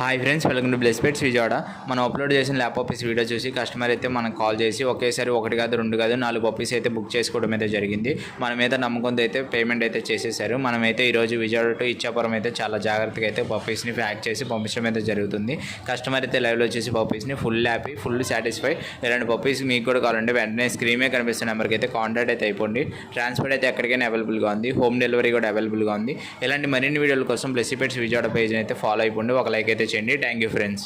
Hi friends, welcome to bless pets Vijayawada. మనం upload చేసిన lap puppies video చూసి customer అయితే మనకు కాల్ చేసి ఒకేసారి 1 కాదు 2 కాదు 4 పప్పీస్ అయితే బుక్ చేసుకోవడం అయితే జరిగింది. మన మీద నమ్మకంతో అయితే పేమెంట్ అయితే చేసేసారు. మనమైతే ఈరోజు విజయవాడ టు ఇచ్చాపురం అయితే చాలా జాగ్రత్తగా అయితే పప్పీస్ని ప్యాక్ చేసి పంపించడం అయితే జరుగుతుంది. కస్టమర్ అయితే లైవ్లో వచ్చేసి పప్పీస్ని ఫుల్ హ్యాపీ, ఫుల్ సాటిస్ఫై. ఇలాంటి పప్పీస్ మీకు కూడా కావాలంటే వెంటనే స్క్రీన్ మీద కనిపిస్తున్న నెంబర్కి అయితే కాంటాక్ట్ అయితే అయిపోండి. ట్రాన్స్పోర్ట్ అయితే ఎక్కడికైనా అవైలబుల్గా ఉంది, హోమ్ డెలివరీ కూడా అవైలబుల్గా ఉంది. ఇలాంటి మరిన్ని వీడియోల కోసం బ్లెస్ పెట్స్ విజయవాడ పేజ్ని అయితే ఫాలో అయిపోండి. ఒక లైక్ అయితే చేయండి. Thank you friends.